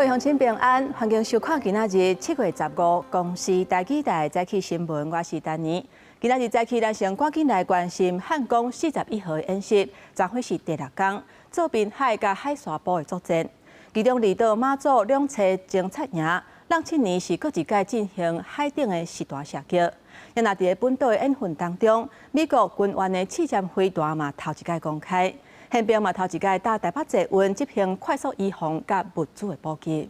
位乡亲平安，欢迎收看今仔日7月15公视台记台早起新闻，我是丹妮。今仔日早起，咱先赶紧来关心汉光41号演习，将会是第6天，做滨海甲海沙部的作战。其中离岛马祖两侧侦察营，让去年是各一届进行海顶的实弹射击。也那伫本岛的演训当中，美国军员的刺针飞弹嘛头一届公开。 宪兵嘛头一届搭台北捷运执行快速移防甲物资的补给。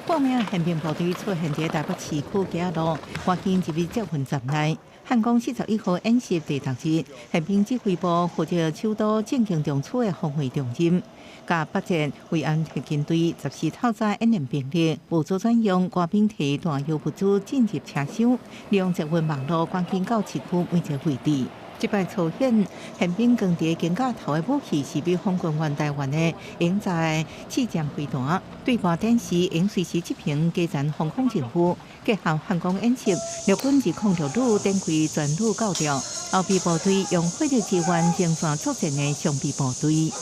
报名宪兵部队出现在台北市区街路，赶紧入去捷运站内。汉光41号演习第6日，宪兵指挥部负责首都正经中处的防卫重点，甲北捷慰安特军队14透早演练兵力，物资转用官兵提弹药物资进入车厢，利用捷运网络赶紧到市区每一个位置。 这摆初显，宪兵扛伫肩胛头的武器是美方军援台湾的鹰在刺针飞弹，对外展示应随时执行基层防空任务。结合汉光演习，陆军206旅展开全旅教调，后备部队用火力支援前线作战的上臂部队。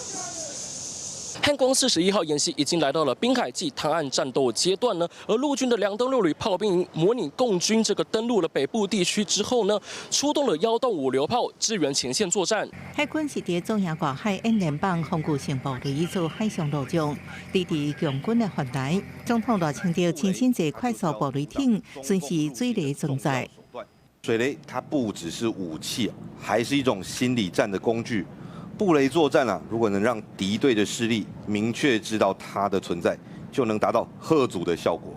汉光41号演习已经来到了滨海暨滩岸战斗阶段呢，而陆军的2登6旅炮兵营模拟共军这个登陆了北部地区之后呢，出动了1洞5榴炮支援前线作战。海军是伫中亚外海演练榜防御性部队做海上陆将，伫强军的反台，总统大清着亲身坐快速部队艇，顺时水雷存在。水雷它不只是武器，还是一种心理战的工具。 布雷作战如果能让敌对的势力明确知道它的存在，就能达到嚇阻的效果，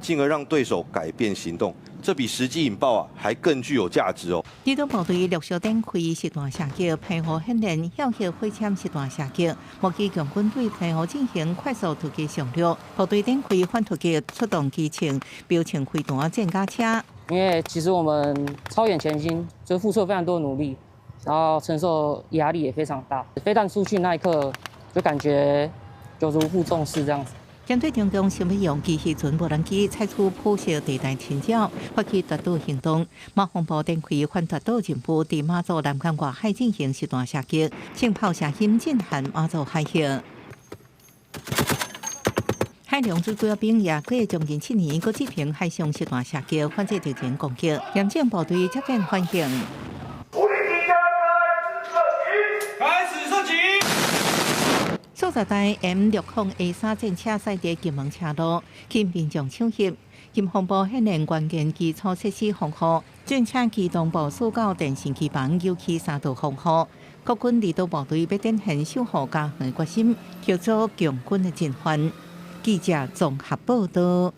进而让对手改变行动。这比实际引爆还更具有价值哦。离岛部队陆续展开实弹射击，配合训练晓晓火枪实弹射击。目击强军队配合进行快速突击上路，部队展开反突击，出动机枪、标枪飞弹、战甲车。因为其实我们超远前进，就付出了非常多的努力。 然后承受压力也非常大，飞弹出去那一刻，就感觉就如负重视这样子。针对中共新飞用机时阵无人机采取普射地带侵扰，发起夺岛行动。马防部展开反夺岛任务，伫马祖南港外海进行实弹射击，枪炮声音震撼马祖海峡。 海洋水军兵也过将近7年，搁执行海上实弹射击，反制敌人攻击，严正部队接见反应。 数十台 M60A3战车驶伫金门车路，近民众抢袭。金防部训练关键基础设施防护，战车机动部署到电信机房，尤其3道防护。国军离岛部队要展现守护家园的决心，协助强军的进犯。记者综合报道。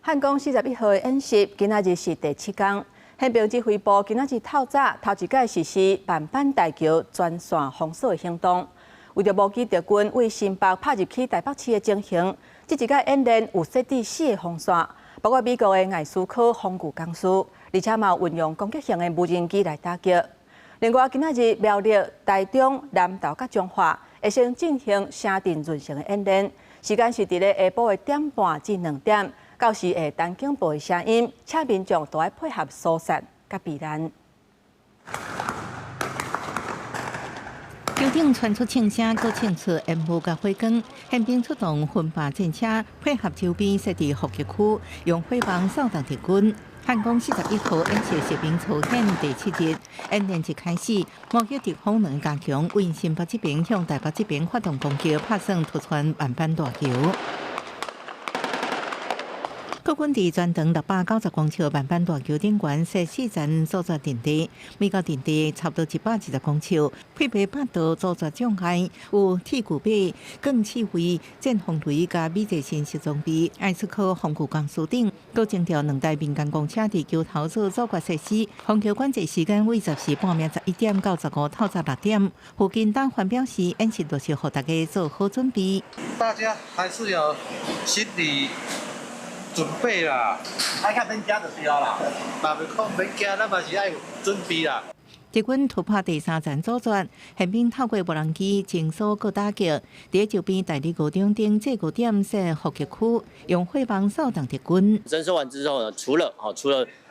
汉光41号演习今仔日是第7天。 宪兵指挥部今仔日透早头一届实施万板大桥全线封锁的行动，为着模拟敌军为新北拍入去台北市的情形，这一届演练有设置4个防线，包括美国的艾斯科防御工事，而且嘛运用攻击性的无人机来打击。另外，今仔日苗栗、台中、南投甲彰化会先进行城镇润成的演练，时间是伫咧下晡的1点半至2点。 到时会单警报的声音，请民众都要配合疏散甲避难。桥顶传出枪声，搁庆出烟雾甲火光。宪兵出动分把战车，配合周边设置伏击区，用火棒扫荡敌军。汉光41号演习士兵操演第7日，演练一开始，目击敌方能加强为新北这边向台北这边发动攻击，拍算突穿万板大桥。 国军伫全长690公尺万板大桥顶悬设4站作战阵地，每个阵地差不多120公尺，配备8道作战障碍，有铁具板、更刺猬、战防雷甲美制新式装备，艾斯科防御工事顶，搁征调2台民间公车伫桥头做阻隔设施。防桥管制时间为10时半暝11点到15透早6点。附近党环表示，演习就是让大家做好准备。大家还是要心理。 准备啦，爱看免惊就对啦，嘛袂讲免惊，咱嘛是爱有准备啦。敌军突破第3站阻绝，宪兵透过无人机清扫各打击，伫周边大理高中顶制高点设伏击区，用火棒扫荡敌军。征收完之后呢，除了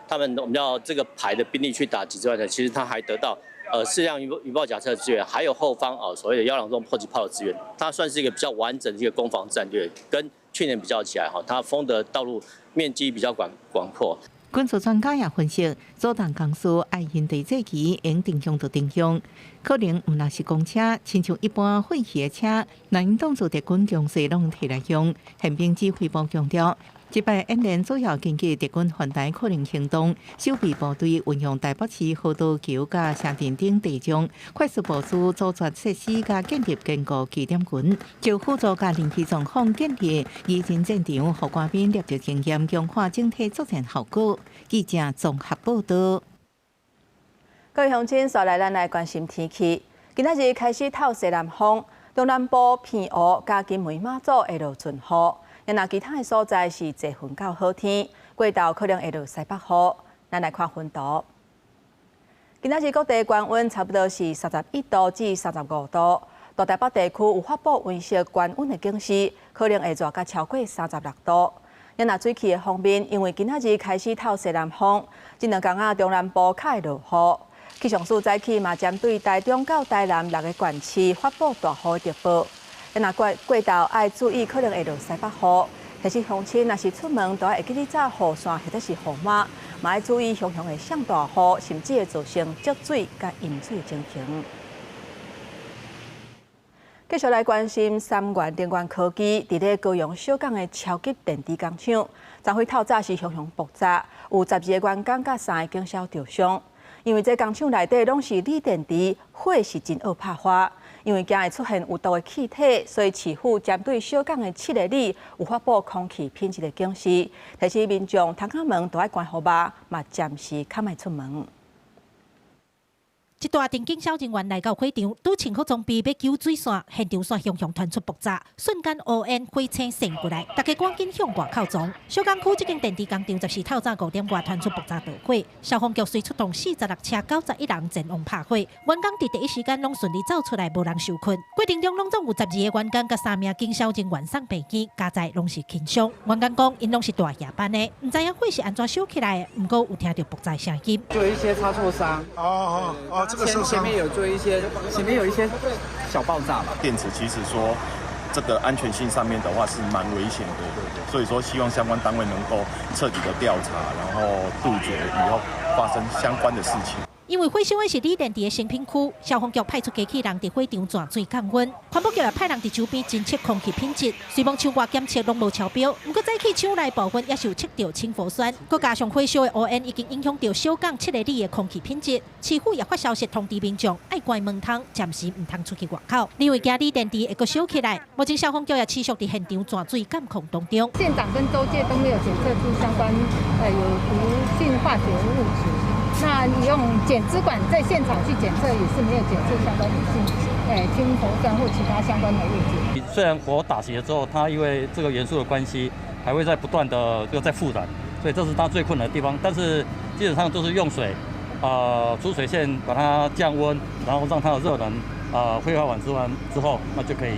他们我们要这个排的兵力去打击之外呢，其实他还得到适量云豹甲车的资源，还有后方所谓的1朗重迫击炮的资源，它算是一个比较完整的一个攻防战略。跟去年比较起来，它封的道路面积比较广阔。军事专家也分析，阻挡工事爱因地这期应定向就定向，可能唔那是公车，亲像一般废弃的车，那因当作敌军强势拢摕来用。宪兵指挥部强调，这摆演练主要根据敌军反台可能行动，守备部队运用台北市河道桥甲城镇等地中快速部署组织设施甲建立坚固据点群，就辅助甲人气状况建立以前战场，互官兵立即经验，强化整体作战效果。记者综合报道。各位乡亲，刷来咱来关心天气。今仔日开始透西南风，中南部偏乌加金门马祖会落阵雨。然后其他的所在是侪云到好天，过道可能会落西北风。咱来看云图。今仔日各地高温差不多是31度至35度，大台北地区有发布温色高温的警示，可能会热甲超过36度。然后水汽的方面，因为今仔日开始透西南风，这2天中南部较会落雨。气象署早起嘛针对台中到台南6个县市发布大雨特报。然后过道要注意，可能会落西北风。提醒乡亲，若是出门，都要会记得早雨伞或者是雨码，嘛要注意熊熊的上大雨，甚至会造成积水甲淹水的情形。继续来关心三元电源科技伫咧高雄小港的超级电池工厂，昨晖透早是熊熊爆炸，有12个员工甲3个警消受伤。因为这工厂内底拢是锂电池，火是真恶拍花。因为惊会出现有毒的气体，所以市府针对小港的7个里有发布空气品质的警示，提醒民众窗仔门都要关好吧，嘛暂时较莫出门。一大电警消人员来到火场，拄穿好装备要救水线，现场线熊熊传出爆炸，瞬间乌烟火青升过来，大家赶紧向外靠藏。小港区这间电池工厂14透早5点外传出爆炸大火，消防局随出动46车91人前往拍火，员工伫第一时间拢顺利走出来，无人受困。过程中拢总有12个员工甲3名警消人员送病院，加在拢是轻伤。员工讲，因拢是大夜班的，唔知影火是安怎烧起来的，不过有听到爆炸声音，就有一些擦挫伤。前面有做一些，前面有一些小爆炸吧。电池其实说这个安全性上面的话是蛮危险的，所以说希望相关单位能够彻底的调查，然后杜绝以后发生相关的事情。因为火烧的是锂电池的成品区，消防局派出机器人伫火场转水降温，环保局也派人伫周边侦测空气品质，虽望厂外检测拢无超标，不过早起厂内部分也是有测到氢氟酸，佮加上火烧的乌烟已经影响到小港7个里的空气品质。市府也发消息通知民众，爱关门窗，暂时唔通出去外口，因为惊锂电池会佮烧起来。目前消防局也持续伫现场转水监控当中。县长跟周界都没有检测出相关有毒性化学物质。那你用检质管在现场去检测，也是没有检测相关氢氟酸或其他相关的物质。虽然火打熄了之后，它因为这个元素的关系，还会在不断的在复燃，所以这是它最困难的地方。但是基本上都是用水，煮水线把它降温，然后让它的热能挥发完之后，那就可以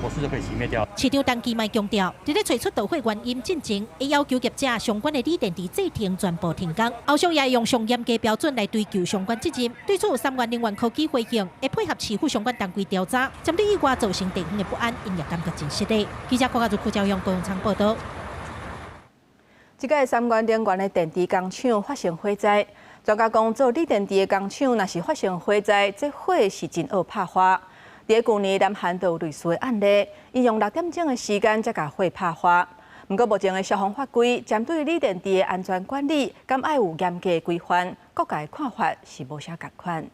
火势就可以熄灭掉。市长陈其迈强调，伫咧找出导火原因进前，会要求业者相关的锂电池制停全部停工，后续也会用上严格标准来追究相关责任。对此，三元能源科技回应，会配合市府相关单位调查，针对意外造成地方的不安，因也感觉真实的。记者郭家如、邱朝阳、高永昌报道。这个三元能源的电池工厂发生火灾，专家讲做锂电池的工厂，若是发生火灾，这火是真恶拍花。伫去年，南韩都有类似的案例，伊用6点钟的时间才甲火拍花。不过目前的消防法规针对锂电池的安全管理，敢爱有严格的规范，各界的看法是无啥共款。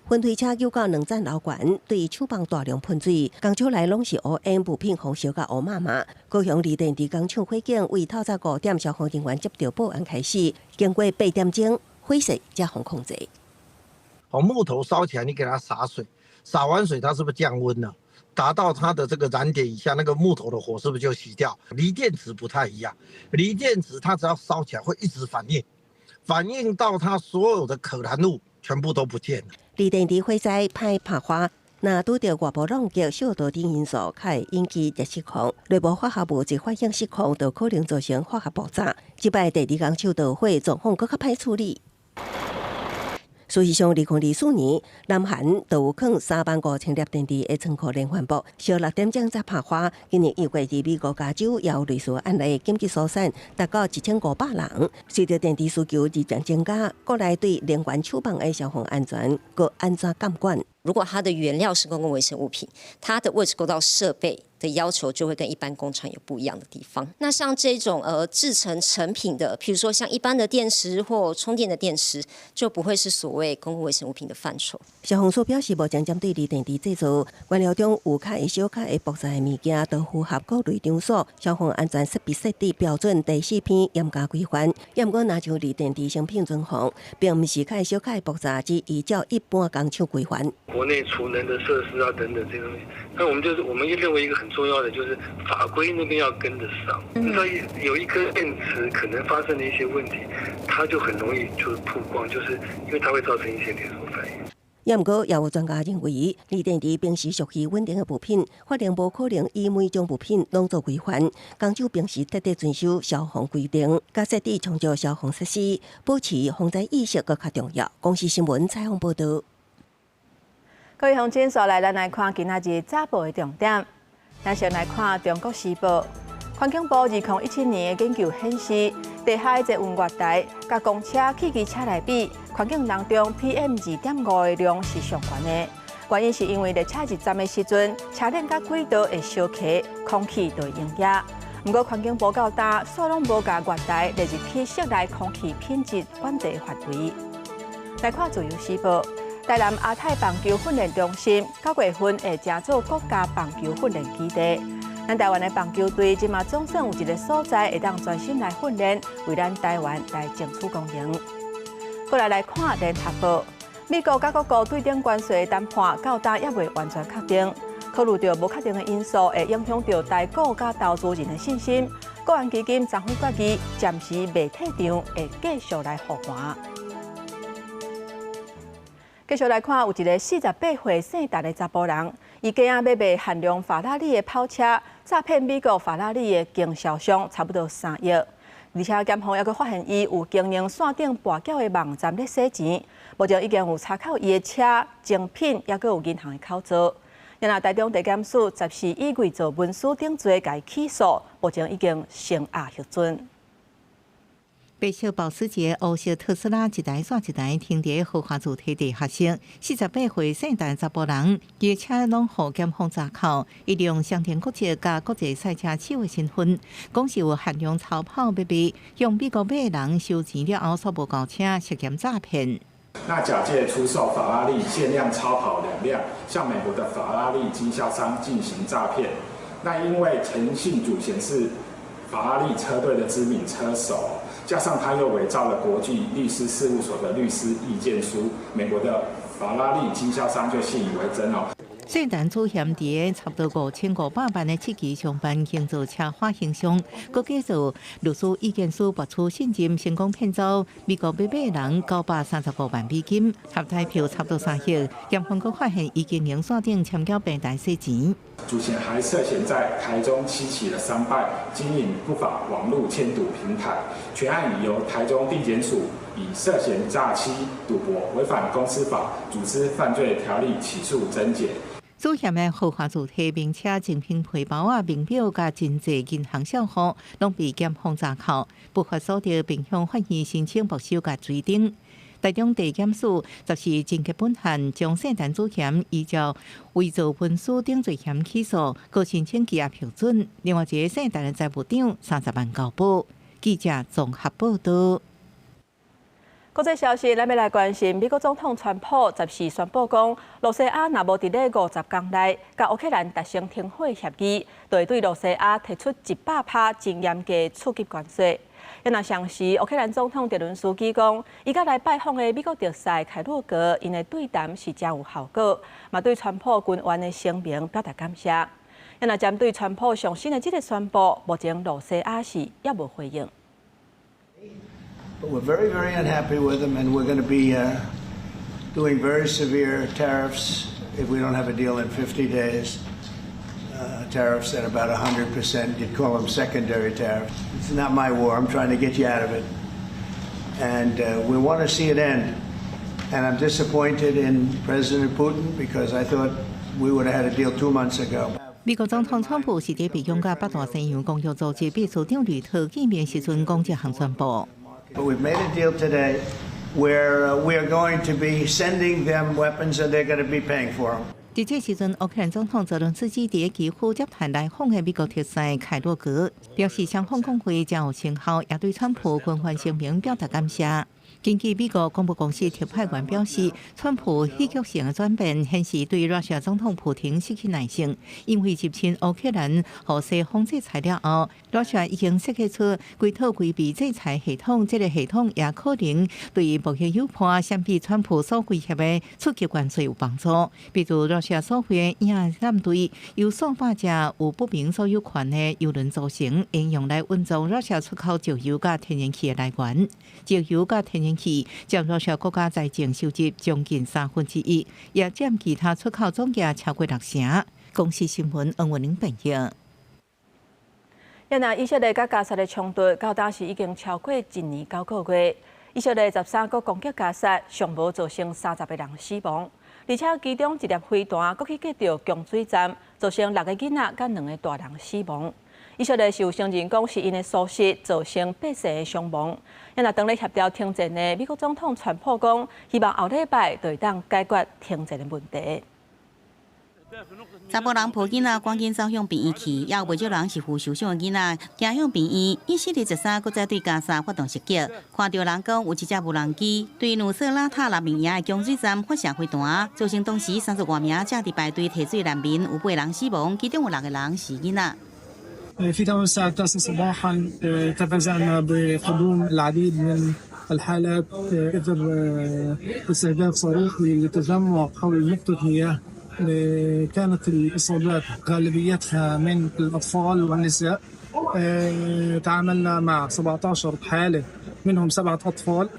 分推车又到2站楼悬，对厂房大量喷水，工厂内拢是乌烟雾品，红烧甲乌麻麻。高雄锂电池工厂火警为透早5点消防人员接到报案开始，经过8点钟，火势才互控制。木头烧起来，你给它洒水，洒完水它是不是降温了？达到它的这个燃点以下，那个木头的火是不是就熄掉？锂电池不太一样，锂电池它只要烧起来会一直反应，反应到它所有的可燃物全部都不见了。锂电池火灾歹拍花，若拄到外部冷却、小度等因素，才会引起热失控。内部化学物质反应失控，就可能造成化学爆炸。这摆电池工厂导火状况更较歹处理。事实上，2024年，南韩就有khoảng 35000粒电池的仓库连环爆，小6点钟才爆发。今年1月伫美国加州也有类似案例紧急疏散，达到1500人。随着电池需求日渐增加，国内对能源储放的消防安全佮安怎监管？如果它的原料是公共卫生物品，它的位置构造设备的要求就会跟一般工厂有不一样的地方。那像这种制成成品的，譬如说像一般的电池或充电的电池，就不会是所谓公共卫生物品的范畴。消防署表示，目前针对电池制造原料中有较小较复杂的物件，都符合各类场所消防安全设备设置标准第4篇严格规范。不过，若像电池商品存放，并不是较小较复杂，只依照一般工厂规范。国内储能的设施啊等等这些东西，那我们认为一个很重要的就是法规那边要跟得上。你知道有一颗电池可能发生的一些问题，它就很容易就曝光，就是因为它会造成一些连锁反应。不过，也有专家认为，锂电池平时属于稳定的物品，法令无可能以每种物品拢做规范。工厂平时彻底遵守消防规定，加设置充足消防设施，保持防灾意识更较重要。公视新闻采访报道。各位乡亲，所来咱来看今仔日早报的重点。咱先来看《中国时报》，环境部2017年的研究显示，地下一个温热带，甲公车、汽机车来比，环境当中 PM2.5的量是上悬的。原因是因为列车入站的时阵，车辆甲轨道会烧起，空气就会凝结。不过环境部较大，所拢无甲热带列入去室内空气品质管制范围。来看《自由时报》。台南亚太棒球训练中心9月份会加做国家棒球训练基地。咱台湾的棒球队即马总算有一个所在会当专心来训练，为咱台湾来争取公赢。过来看联合报，美国甲各国对顶关税谈判到今也未完全确定，考虑到无确定的因素会影响到台股甲投资人的信心，国安基金昨昏决议暂时未退场，会继续来护盘。继续来看，有一个48岁姓陈的查甫人，伊家要卖限量法拉利的跑车，诈骗美国法拉利的经销商差不多3亿。而且检方还佫发现伊有经营线顶跋筊的网站咧洗钱，目前已经有查扣伊的车、精品，也佫有银行的口座。然后台中地检署14以伪造文书等罪甲伊起诉，目前已经成押核准。白色保时捷、黑色特斯拉一台煞一台停伫豪华主体地下室。48岁姓陈查甫人，伊车拢互检方查扣，伊利用香甜国际甲国际赛车手的身份，讲是有限量超跑要卖，用美国买人收钱了后，所无交车，涉嫌诈骗。那假借出售法拉利限量超跑2辆，向美国的法拉利经销商进行诈骗。那因为诚信组显示法拉利车队的知名车手。加上他又伪造了国际律师事务所的律师意见书，美国的法拉利经销商就信以为真哦。姓陈主嫌伫差不多5500万的7期上班，营造车花形象，佮假造律师意见书博取信任，成功骗走美国买人935万美金，合台票差不多3亿。检方佮发现伊经营线顶签缴平台洗钱。主嫌还涉嫌在台中7起的商办经营不法网络签赌平台，全案已由台中地检署以涉嫌诈欺、赌博、违反公司法、组织犯罪条例起诉侦检。主嫌的豪华主体名车、精品皮包啊、名表甲真济银行账户，拢被检方查扣，不法所得，并向法院申请没收甲追定。台中地检署14侦结本案，将姓陈主嫌依照伪造文书等罪嫌起诉，佮申请羁押核准。另外一个姓陈的财务长30万交保。记者综合报道。国际消息，咱要来关心美国总统川普14宣布讲，罗西亚若无伫咧50天内，甲乌克兰达成停火协议，就会对罗西亚提出100%真严格刺激关税。也若上时，乌克兰总统泽伦斯基讲，伊甲来拜访的美国特使凯洛格，因的对谈是真有效果，嘛对川普军员的声明表达感谢。也若针对川普上新的这个宣布，目前罗西亚是也无回应。But we're very, very unhappy with them, and we're going to be doing very severe tariffs if we don't have a deal in 50 days. Tariffs at about 100%. You'd call them secondary tariffs. It's not my war. I'm trying to get you out of it. And we want to see it end. And I'm disappointed in President Putin because I thought we would have had a deal 2 months ago. 美国总统川普是伫北京甲北大西洋公约组织秘书长吕特见面时阵讲这项宣布。But we've made a deal today where we are going to be sending them weapons and they're going to be paying for them. 伫这时阵，乌克兰总统泽伦斯基伫基辅接待来访的美国特使凯洛格，表示双方讲话将有成效，也对川普军方声明表达感谢。根据美国广播公司特派员表示，川普戏剧性的转变显示对俄罗斯总统普京失去耐性，因为入侵乌克兰和西方制裁了后，俄罗斯已经设计出规套规避制裁系统，这个系统也可能对目前有判相比川普所威胁的出击关税有帮助。比如俄罗斯所会的亚舰队由数百只有不明所有权的油轮组成，应用来稳住俄罗斯出口石油甲天然气的来源。石油甲天然气占俄罗斯国家财政收入将近1/3，也占其他出口总额超过60%。公司新闻黄文玲报道。也那以色列甲加沙的冲突到当时已经超过1年9个月，以色列13个攻击加沙，尚无造成30个人死亡，而且其中一粒飞弹搁去击到供水站，造成6个囡仔甲2个大人死亡。以色列是有承认讲是因的疏失造成百姓的伤亡。也那当咧协调停战的美国总统川普讲，希望后礼拜就会当解决停战的问题。查甫人抱囡仔赶紧走向病院去，也有不少人是负受伤的囡仔行向病院。以色列13搁再对加沙发动袭击，看到人讲有一只无人机对努瑟拉塔纳名营的供水站发射飞弹，造成当时30多名正伫排队提水难民，有8人死亡，其中有6个人是囡仔。في تمام الساعة 9 صباحا تفاجأنا بقدوم العديد من الحالات إثر استهداف صاروخي لتجمع حول نقطة مياه. كانت الإصابات غالبيتها من الأطفال والنساء. تعاملنا مع 17 حالة منهم 7 أطفال.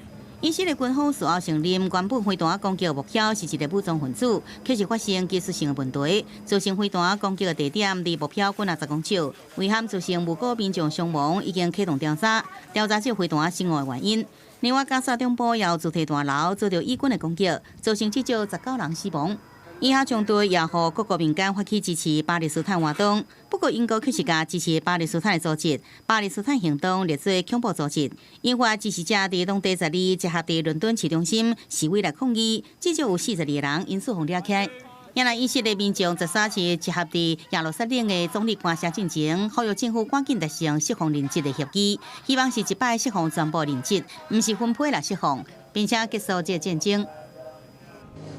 以色列军方事后承认，原本飞弹攻击的目标是一个武装分子，却是发生技术性的问题，造成飞弹攻击的地点离目标近10公尺，遗憾造成无辜民众伤亡，已经启动调查，调查这飞弹身亡的原因。另外，加沙中部也有主题大楼遭到以军的攻击，造成至少19人死亡。以哈冲突也让各国民间发起支持巴勒斯坦活动，不过英国却是甲支持巴勒斯坦的组织巴勒斯坦行动列作恐怖组织。引发支持者伫当地12集合伫伦敦市中心示威来抗议，至少有42个人因此互抓起来。也来以色列民众13日集合伫耶路撒冷的总理官舍进前，呼吁政府赶紧达成释放人质的协议，希望是一摆释放全部人质，不是分配来释放，并且结束这战争。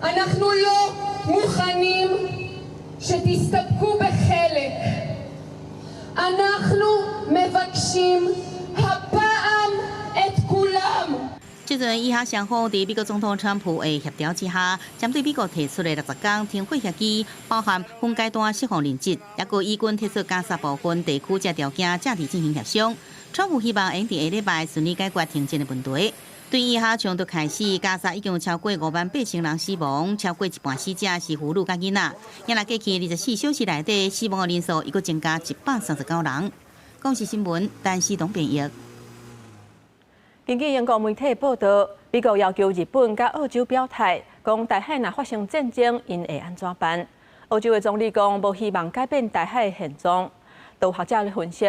אנחנו לא מוכנים שתסתפקו בחלק. אנחנו מבקשים הפעם את כולם. 这阵以哈双方伫美国总统川普的协调之下，针对美国提出的60天停火协议，包含分阶段释放人质，也佮以军提出加沙部分地区这条件，正伫进行协商。川普希望能伫下礼拜顺利解决停战的问题。对以哈冲突开始，加沙已经有超过58000人死亡，超过一半死者是妇女甲囡仔。也来过去24小时内底，死亡的人数又佮增加139人。公视新闻，陈思东编译。根据英国媒体报道，美国要求日本甲澳洲表态，讲台海若发生战争，因会安怎办？澳洲的总理讲无希望改变台海的现状。有学者分析，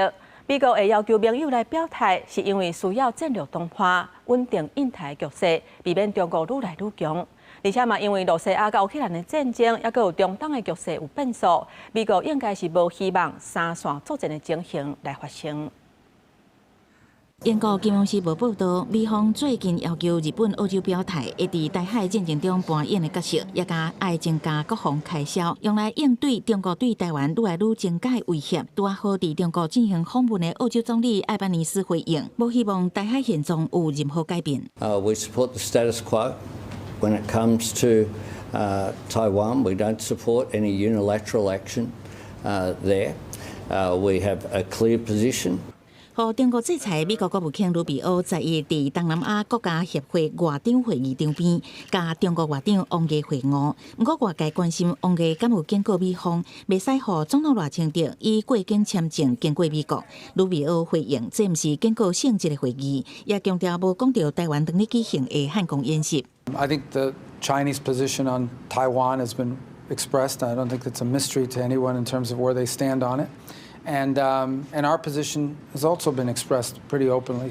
美国会要求盟友来表态，是因为需要战略突破，稳定印太局势，避免中国愈来愈强。而且嘛，因为罗西亚甲乌克兰的战争，也佮有中东的局势有变数，美国应该是无希望3线作战的情形来发生。英国金融时报报道，美方最近要求日本、澳洲表态，会伫台海战争中扮演的角色，也加爱增加国防开销，用来应对中国对台湾愈来愈增加的威胁。拄啊好伫中国进行访问的澳洲总理艾班尼斯回应，无希望台海现状有任何改变。We support the status quo. When it comes to Taiwan, we don't support any unilateral action there. We have a clear position. 和中国制裁，美国国务卿卢比奥在伊伫东南亚国家协会外长会议场边，甲中国外长王毅会晤。不过外界关心王毅敢有警告美方，袂使互总统赖清德以过境签证经过美国。卢比奥回应，这毋是警告性质的会议，也强调无讲到台湾当日举行的汉光演习。I think the Chinese position on Taiwan has been expressed. I don't think it's a mystery to anyone in terms of where they stand on it. And our position has also been expressed pretty openly.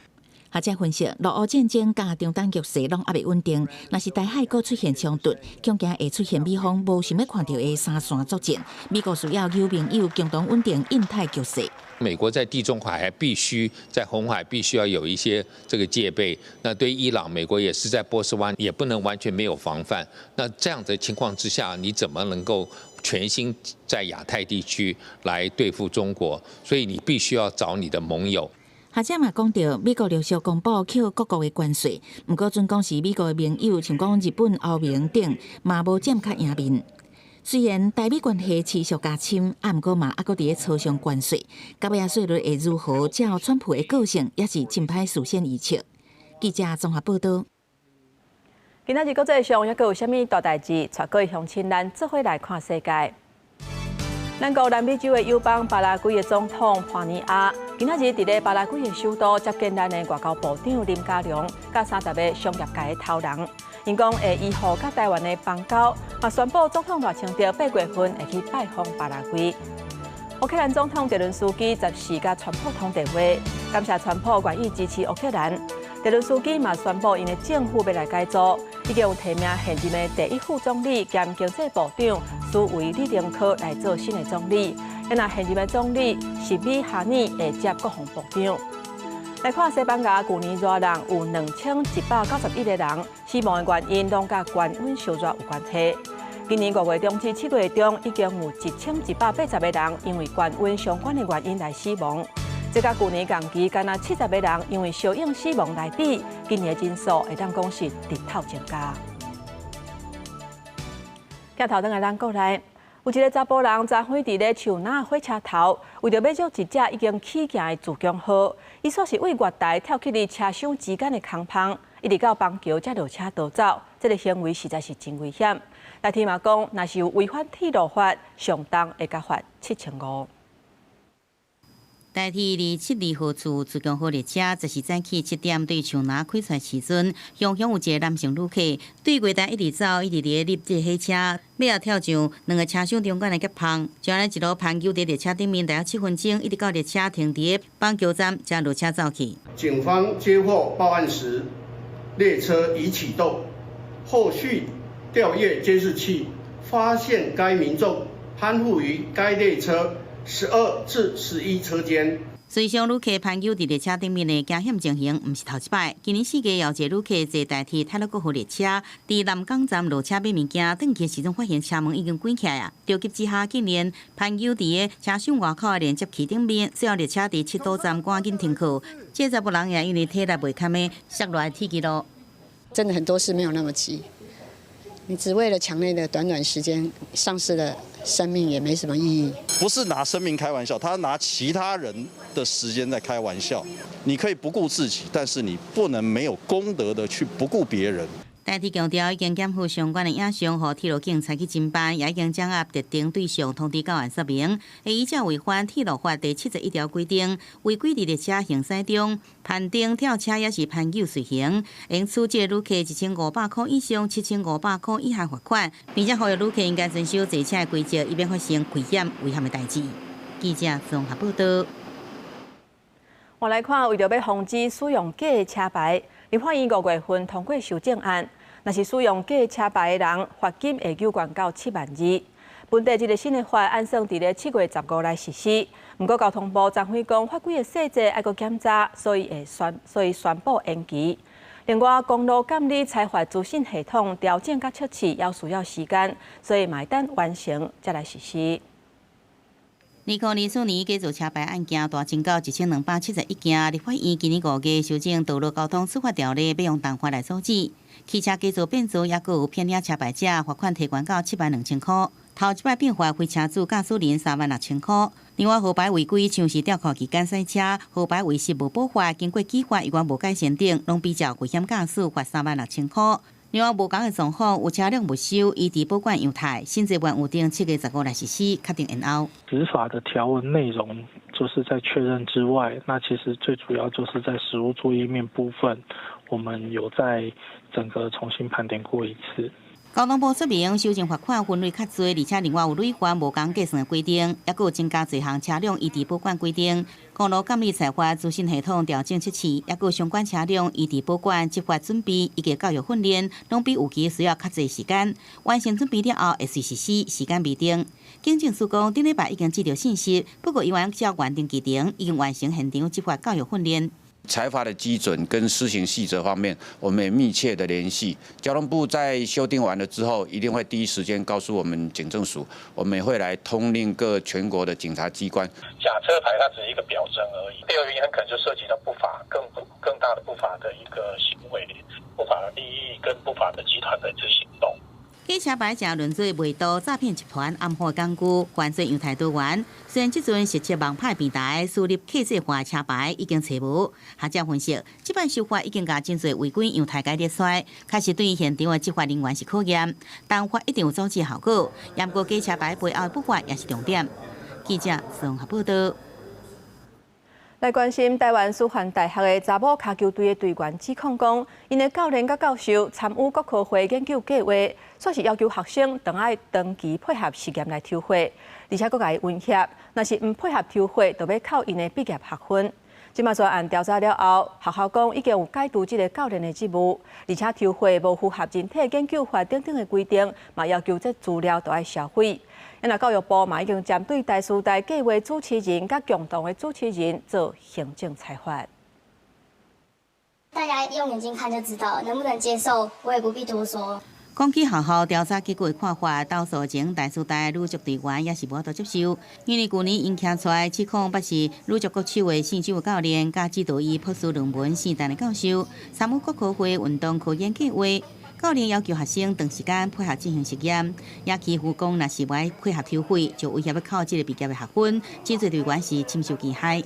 学者分析，俄乌战争加中东局势拢还未稳定，若是台海佫出现冲突，恐惊会出现美方无想要看到的三线作战。美国需要友盟友共同稳定印太局势。美国在地中海还必须在红海必须要有一些这个戒备。那对伊朗，美国也是在波斯湾也不能完全没有防范。那这样的情况之下，你怎么能够全心在亚太地区来对付中国？所以你必须要找你的盟友。学者嘛讲到，美国陆续公布扣各国的关税，不过准讲是美国的盟友，像讲日本、欧盟等，嘛无占较赢面。虽然台美关系持续加深，不过嘛还搁伫咧磋商关税，到尾税率会如何？照川普的个性，也是真歹事先预测。记者综合报道。今仔日国际上还阁有啥物大代志？带各位乡亲咱做伙来看世界。咱国南美洲的友邦巴拉圭的总统帕尼亚，今仔日伫咧巴拉圭的首都接见咱的外交部长林佳龙，甲30个商业界的头人。因讲会依附甲台湾的邦交，嘛宣布总统赖清德8月份会去拜访巴拉圭。乌克兰总统泽伦斯基14甲川普通电话，感谢川普愿意支持乌克兰。泽伦斯基嘛宣布，因的政府要来改组，已经有提名现任的第一副总理兼经济部长苏维利丁科来做新的总理。因那现任的总理是米哈尼会接国防部长。来看西班牙去年热人有2191个人死亡的原因，拢甲高温烧热有关系。今年5月中至7月中，已经有1180个人因为高温相关的原因来死亡。这甲去年同期敢若70个人因为烧影死亡来比，今年的人数会当讲是日头增加。镜头转来咱国内，有一个查甫人昨昏伫咧树林火车头，为着要捉一只已经起行的自强号，伊说是为月台跳起离车厢之间的空棚，一直到邦桥才落车逃走，这个行为实在是真危险。来听嘛讲，若是有违反铁路法，上重会甲罚7500。代替272号次自强号列车，就是早起7点对树林开出时阵，向有一个男性旅客对月台一直走，一直伫立这火车，要跳上2个车厢中间的夹棚，就安尼一路攀救伫列车顶面，大约7分钟，一直到列车停伫邦桥站才落车走去。警方接获报案时，列车已启动，后续调阅监视器，发现该民众攀附于该列车12至11车间。随上旅客攀救伫列车顶面的惊险情形，毋是头一摆。今年4月，有一个旅客坐代替泰鲁阁号列车，伫南港站落车买物件，转去时阵发现车门已经关起来啊！着急之下，竟然攀救伫个车厢外口的连接器顶面，随后列车伫7堵站赶紧停靠。这查甫人也因为体力袂堪的，摔落来铁轨路。真的很多事没有那么急。你只为了墙内的短时间丧失了生命，也没什么意义。不是拿生命开玩笑，他拿其他人的时间在开玩笑。你可以不顾自己，但是你不能没有公德的去不顾别人。代替强调，已经检附相关的影像，和铁路警采取侦办，也已经掌握特定对象，通知到案说明。依照违反铁路法第71条规定，违规伫列车行驶中攀登、跳车也是攀救随行，应处这旅客1500块以上7500块以下罚款，并且呼吁旅客应该遵守坐车的规则，以免发生危险危险的代志。记者综合报道。我来看，为着要防止使用假的车牌，立法院5月份通过修正案，若是使用假车牌的人，罚金会纠悬到72000。本地这个新的法按算伫咧7月15来实施，不过交通部昨昏讲法规的细节还阁检查，所以宣布延期。另外，公路监理财罚资讯系统调整甲测试也需要时间，所以买单完成才来实施。2024年假造车牌案件大增到1271件，立法院今年5月修正道路交通处罚条例，要用动法来处置。汽车假造变造也有骗领车牌者，罚款提悬到72000块。头一摆变化，飞车主驾驶人36000块。另外，号牌违规像是吊扣期间赛车、号牌违失无补发、经过记法，伊原无改善等，拢比照危险驾驶罚36000块。另外，无同的状况，有车辆没收，移至保管样态，新制原预定7月15日实施，确定延后。执法的条文内容就是在确认之外，那其实最主要就是在实务作业面部分，我们有在整个重新盘点过一次。交通部说明，修正罚款分类较多，而且另外有累犯无同计算的规定，也有增加多项车辆移至保管规定。公路监理裁罚资讯系统调整7次，也有相关车辆移至保管执法准备以及教育训练，拢比预期需要较侪时间。完成准备了后，会随实施，时间未定。警政署讲，顶礼拜已经接到信息，不过因为照原定期程，已经完成现场执法教育训练。裁罚的基准跟施行细则方面，我们也密切的联系。交通部在修订完了之后，一定会第一时间告诉我们警政署，我们也会来通令各全国的警察机关。假车牌它只是一个表征而已，第二个原因很可能就涉及到不法更大的不法的一个行为，不法的利益跟不法的集团的这行动。假车牌正论做卖刀诈骗集团暗号工具，犯罪样态多元。虽然即阵实测网派平台输入刻字化车牌已经找无，学者分析，即摆修法已经甲真侪违规样态改列出来，开始对现场的执法人员是考验，但法一定有阻止效果。不过假车牌背后的不法也是重点。记者综合报道。来关心台湾师范大学的查某骹球队的队员指控讲，因的教练甲教授参与国科会研究计划，说是要求学生当爱长期配合实验来抽花，而且佫甲伊威胁，若是唔配合抽花，就要扣因的毕业学分。即马专案调查了后，学校讲已经有解除这个教练的职务，而且抽花无符合人体研究法等等的规定，嘛要求这资料都要销毁。那教育部嘛已经针对大师大计划主持人甲共同的主持人做行政裁罚。大家用眼睛看就知道，能不能接受，我也不必多说。讲起学校调查结果的看法，多数前大师大女足队员也是无法接受，因为去年因牵出来指控不是女足国手的姓周教练，甲指导伊博士论文姓陈的教授，参与国科会运动科研计划。教练要求学生长时间配合进行实验，也欺负讲若是歪配合抽花，就威胁要扣这个毕业的学分，真侪队员是深受其害。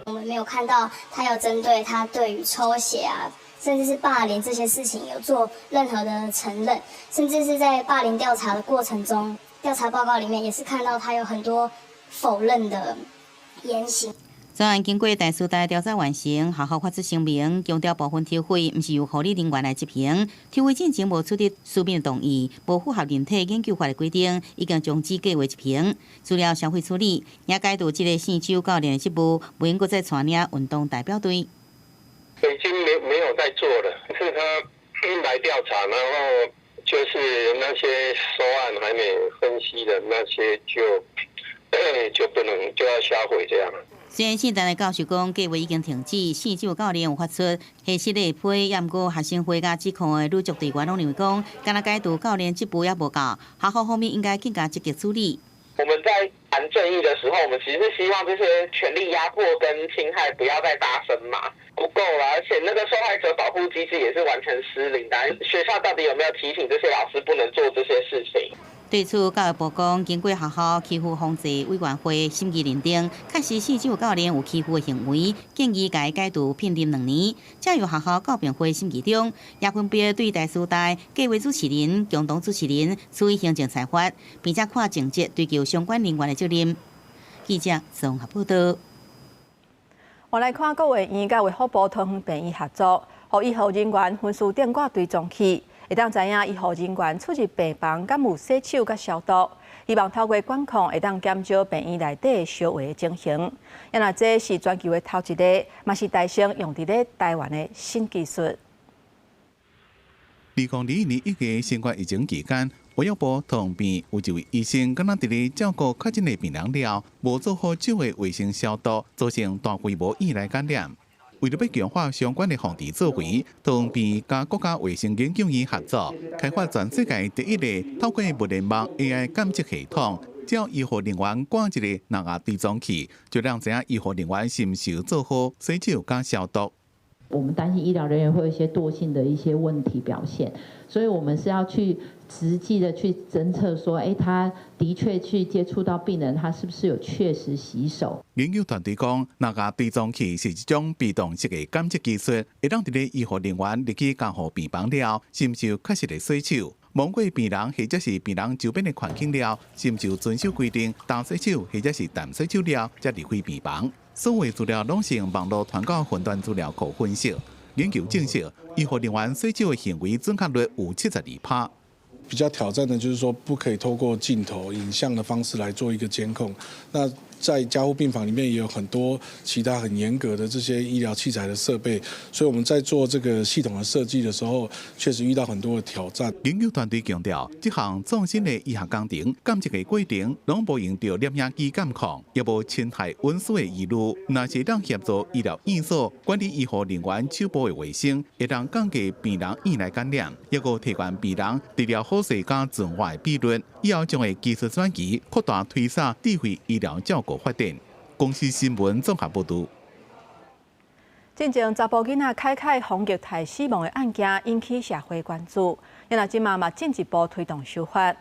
我们没有看到他有针对他对于抽血啊，甚至是霸凌这些事情有做任何的承认，甚至是在霸凌调查的过程中，调查报告里面也是看到他有很多否认的言行。专案经过大师大调查完成，学校发出声明，强调部分抽花毋是由护理人员来执行，抽花进前无取得书面同意，无符合人体研究法的规定，已经终止计划执行，资料销毁处理，也解除这个姓周教练的职务，不应再带领运动代表队。已经没有在做了，是他来调查，然后就是那些收案还没分析的那些就不能就要销毁这样。虽然姓陈的教授讲计划已经停止，姓周教练有发出黑色的批，也毋过学生会甲指控的女足队员拢认为讲，敢若解除教练职务也无够，学校方面应该更加积极处理。我们在谈正义的时候，我们其实是希望这些权力压迫跟侵害不要再发生嘛，不够了，而且那个受害者保护机制也是完全失灵的。学校到底有没有提醒这些老师不能做这些事情？对此，教育部讲，经过学校欺负防治委员会审议认定，确实姓周教练有欺负的行为，建议该解除聘任2年。教育学校告评会审议中，也分别对大师大计划主持人、共同主持人处以行政裁罚，并且看情节追究相关人员的责任。记者综合报道。我来看各位院甲卫福部桃园病院合作，予医护人员分数电挂追踪器。会当知影医护人员出入病房敢有洗手甲消毒，希望透过管控会当减少病院内底烧化的情形。若这是全球的头一个，嘛是大成用伫咧台湾的新技术。2021年1月新冠疫情期间，卫生部桃园病有一位医生，敢若伫咧照顾确诊的病人了，无做好手的卫生消毒，造成大规模院内感染。为了要强化相关的防治作为，桃园病甲国家卫生研究院合作，开发全世界第一个透过物联网 AI 监测系统，只要医护人员挂一个蓝牙追踪器，就让知影医护人员是毋是有做好洗手甲消毒。我们担心医疗人员会有一些惰性的一些问题表现，所以我们是要去实际的去侦测说，他的确去接触到病人，他是不是有确实洗手。研究团队讲，那个追踪器是一种被动式的感测技术，会让这个医护人员入去监护病房了，是不是有确实的洗手？摸过病人或者是病人周边的环境了，是不是有遵守规定，单洗手或者是淡洗手了，才离开病房？所有资料拢是用网络传到分段资料库分析。研究证实，医护人员洗手的行为准确率有72%。比较挑战的就是说，不可以透过镜头、影像的方式来做一个监控。那在加护病房里面也有很多其他很严格的这些医疗器材的设备，所以我们在做这个系统的设计的时候，确实遇到很多的挑战。研究团队强调，这项创新的医学工程检测的过程，拢无用到摄影机监控，也无侵害隐私的疑虑。那是让协助医疗院所管理医护人员手部的卫生，会让降低病人院内感染，也个提高病人治疗好势加存活的比率。以后将会技术转移，扩大推展智慧医疗照顾发展。公司新闻综合报道。进前查甫囡仔凯凯防虐待死亡的案件引起社会关注，因为今嘛进一步推动修法。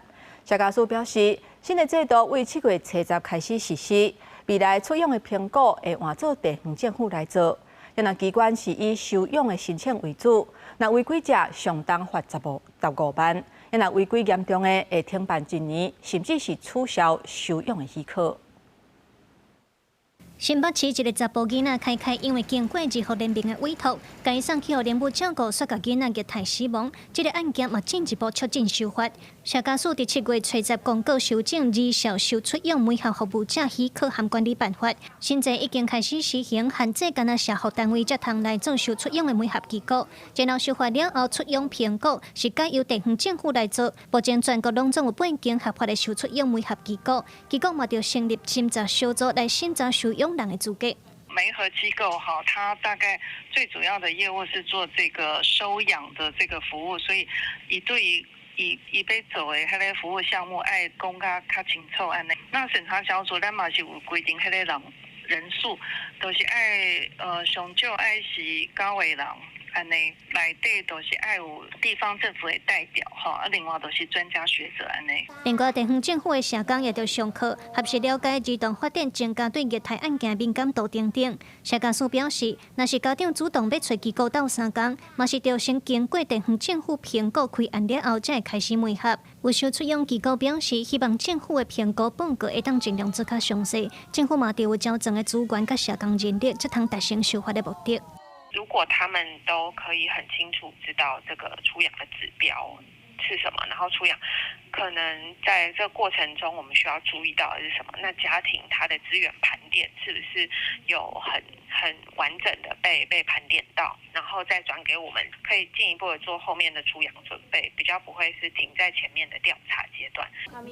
社家署表示，新的制度为7月初10开始实施，未来出养的评估会换做地方政府来做。因为机关是以收养的申请为主，那违规者上当罚15万。因为违规严重的，会停办1年，甚至是取消收养的许可。新北市一个查甫囡仔凯凯，因为经过医护人员的委托，该送去予人母照顾，却甲囡仔虐待死亡。这个案件嘛进一步促进修法。社家署伫7月初10公告修正《儿少收出养每项服务者许可含管理办法》，新制已经开始实行，限制干那社服单位才通来做收出养的每项机构。然后修法了后，出养评估是该由地方政府来做，目前全国拢总有8间合法的收出养每项机构，机构嘛要成立审查小组来审查收养人的资格。媒合机构哈，它大概最主要的业务是做这个收养的这个服务，所以对于以要做的迄个服务项目，爱讲较清楚安尼。那审查小组咱嘛是有规定，迄个人数都是爱上少爱是9个人。安尼内底都是爱有地方政府的代表哈，另外都是专家学者安尼。另外，地方政府的社工也要上课，合适了解儿童发展，增加对虐待案件敏感度等等。社家署表示，若是家长主动要找机构斗相共，嘛是要先经过地方政府评估开案了后，才会开始媒合。有收出养机构表示，希望政府的评估报告会当尽量做较详细。政府嘛就有较全的资源甲社工人力，才通达成修法的目的。如果他们都可以很清楚知道这个出养的指标是什么，然后出养可能在这个过程中我们需要注意到的是什么？那家庭它的资源盘点是不是有很完整的被盘点到，然后再转给我们，可以进一步的做后面的出养准备，比较不会是停在前面的调查阶段。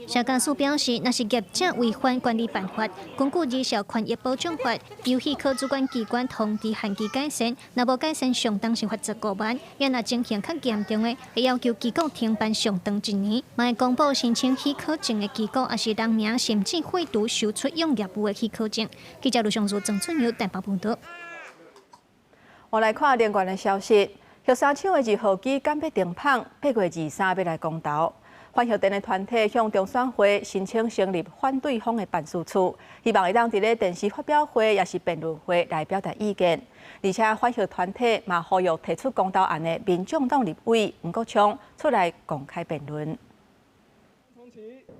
社家署表示，若是业者违反管理办法，根据《儿少权益保障法》，由许可主管机关通知限期改善，若无改善，上当是罚15万；若情形较严重的，会要求机构停办上当1年。嘛会公布申请许可证的机构，也是人名甚至废除收出养业务的许可证。记者卢尚如、郑春友台北报道。我来看连贯的消息，玉山厂的2号机敢要停跑，8月23要来公投。反核电的团体向中选会申请成立反对方的办事处，希望会当伫咧电视发表会也是辩论会来表达意见。而且反核团体嘛呼吁提出公投案的民众党立委吴国昌出来公开辩论。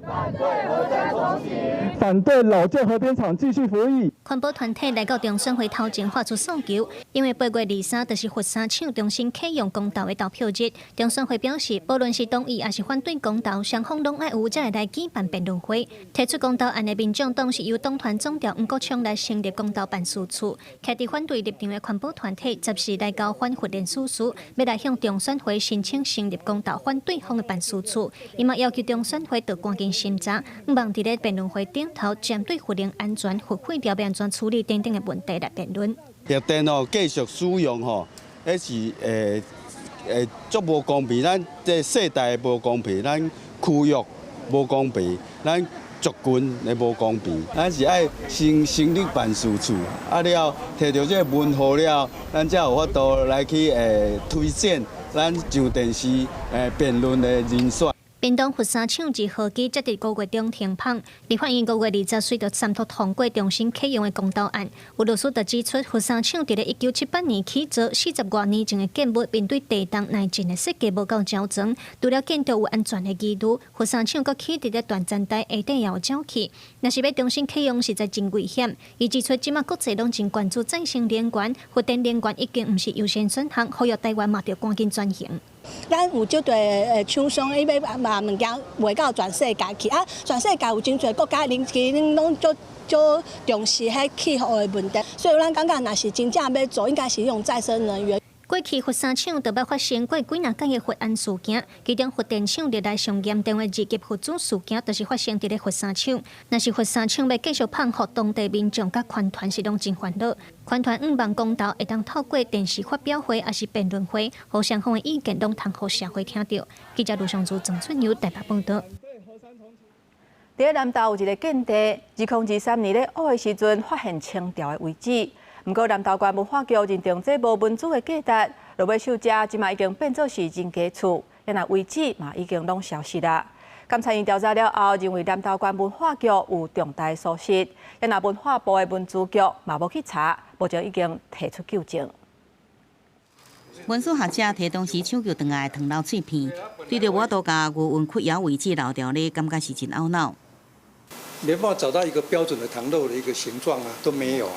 反对核电重启，反对老旧核电厂继续服役。环保团体来到中选会头前发出诉求，因为8月23就是佛山厂重新启用公投的投票日。中选会表示，无论是同意还是反对公投，双方拢爱有才会来举办辩论会。提出公投案的民众党是由党团总调吴国昌来成立公投办事处，徛伫反对立场的环保团体暂时来交反核电事务，要来向中选会申请成立公投反对方的办事处。伊嘛要求中选会要赶紧审查，唔望伫咧辩论会顶头针对核能安全、核废料安全处理等等的问题来辩论。核电继续使用那是足无公平，咱这世代无公平，咱区域无公平，咱族群的无公平。咱是爱先成立办事处，了摕到这个文号了，咱才有法度来去推荐咱上电视辩论的人选。屏东佛山厂1号机则伫5月中停放，立法院5月20岁就三读通过重新启用的公道案。有律师就指出，佛山厂伫咧1978年起做40多年前的建物，面对地动耐震的设计无够较全，除了建筑有安全的疑虑，佛山厂阁起伫咧断层带下底也有沼气，若是要重新启用，实在真危险。伊指出，即马国际拢真关注再生能源，发电能源已经毋是优先选项，呼吁台湾嘛要赶紧转型。咱有即对厂商，伊要把物件卖到全世界去啊！全世界有真侪国家，恁拢足重视迄气候的问题，所以咱感觉，若是真正要做，应该是用再生能源。过去佛山厂就捌发生过几若件的核案事件，其中核电厂历来上严重的二级核子事件，就是发生伫咧佛山厂。若是佛山厂要继续胖互当地民众甲款团是拢真烦恼。款团希望公道会当透过电视发表会，还是辩论会，互双方的意见拢通互社会听到。记者卢尚珠、郑春友台北报道。伫南投有一个建地，2023年咧挖的时阵发现清朝的遗址。不过，南投县文化局认定这无文字的价值，落尾收遮，即马已经变作是人家厝，也那遗址嘛已经拢消失啦。监察院调查了后，认为南投县文化局有重大疏失，也那文化部的文字局嘛无去查，目前已经提出纠正。文书学者摕当时抢救回来的糖漏碎片，对着我都甲吴文窟窑遗址漏掉咧，感觉是真懊恼。没办法找到一个标准的糖漏的一个形状啊，都没有啊。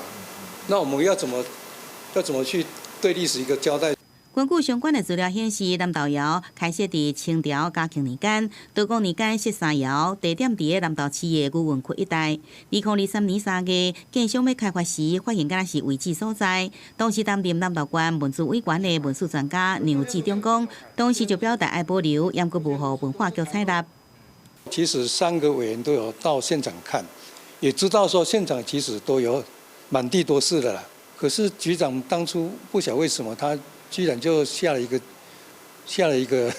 那我们要怎么去对历史一个交代？根据相关的资料显示，南投窑开设伫清朝嘉庆年间，道光年间设三窑，地点伫咧南投市的吴文窟一带。2023年3月，建商要开发时，发现敢若是遗址所在。当时担任南投县文字委员的文史专家杨志忠讲，当时就表达爱保留，也阁无互文化局采纳。其实3个委员都有到现场看，也知道说现场其实都有满地都是的啦。可是局长当初不晓得为什么他居然就下了一个